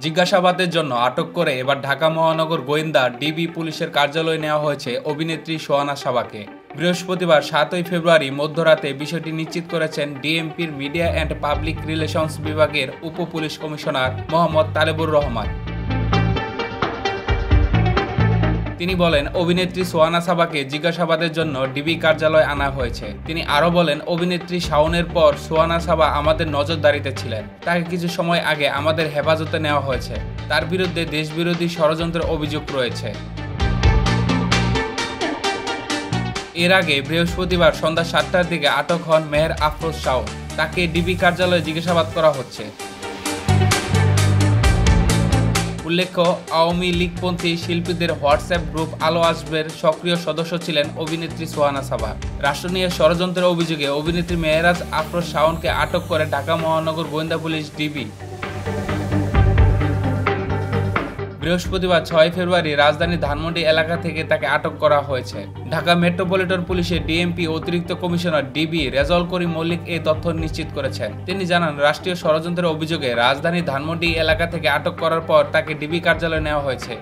জিজ্ঞাসাবাদের জন্য আটক করে এবার ঢাকা মহানগর গোয়েন্দা ডিবি পুলিশের কার্যালয়ে নেওয়া হয়েছে অভিনেত্রী সোহানা সাবাকে। বৃহস্পতিবার 7ই ফেব্রুয়ারি মধ্যরাতে বিষয়টি নিশ্চিত করেছেন ডিএমপির মিডিয়া অ্যান্ড পাবলিক রিলেশনস বিভাগের উপ পুলিশ কমিশনার মোহাম্মদ তালেবুর রহমান। তিনি বলেন, অভিনেত্রী সোহানা সাবাকে জিজ্ঞাসাবাদের জন্য ডিবি কার্যালয়ে আনা হয়েছে। তিনি আরও বলেন, অভিনেত্রী শাওনের পর সোহানা সাবা আমাদের নজরদারিতে ছিলেন। তাকে কিছু সময় আগে আমাদের হেফাজতে নেওয়া হয়েছে। তার বিরুদ্ধে দেশবিরোধী ষড়যন্ত্রের অভিযোগ রয়েছে। এর আগে বৃহস্পতিবার সন্ধ্যা 7টার দিকে আটক হন মেহের আফরোজ শাওন। তাকে ডিবি কার্যালয়ে জিজ্ঞাসাবাদ করা হচ্ছে। উল্লেখ্য, আওয়ামী লীগপন্থী শিল্পীদের হোয়াটসঅ্যাপ গ্রুপ আলো আসবের সক্রিয় সদস্য ছিলেন অভিনেত্রী সোহানা সাবা। রাষ্ট্র নিয়ে ষড়যন্ত্রের অভিযোগে অভিনেত্রী মেহেরাজ আফরোজ শাওনকে আটক করে ঢাকা মহানগর গোয়েন্দা পুলিশ ডিবি। বৃহস্পতিবার 6 ফেব্রুয়ারি রাজধানীর ধানমন্ডি এলাকা থেকে তাকে আটক করা হয়েছে। ঢাকা মেট্রোপলিটন পুলিশের ডিএমপি অতিরিক্ত কমিশনার ডিবি রেজাউল করিম মল্লিক এই তথ্য নিশ্চিত করেছেন। তিনি জানান, রাষ্ট্রীয় ষড়যন্ত্রের অভিযোগে রাজধানীর ধানমন্ডি এলাকা থেকে আটক করার পর তাকে ডিবি কার্যালয়ে নেওয়া হয়েছে।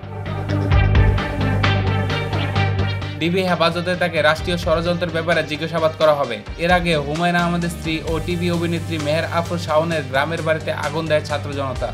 ডিবি হেফাজতে তাকে রাষ্ট্রীয় ষড়যন্ত্রের ব্যাপারে জিজ্ঞাসাবাদ করা হবে। এর আগে হুমায়ুন আহমেদের স্ত্রী ও টিভি অভিনেত্রী মেহের আফরোজ শাওনের গ্রামের বাড়িতে আগুন দেয় ছাত্র জনতা।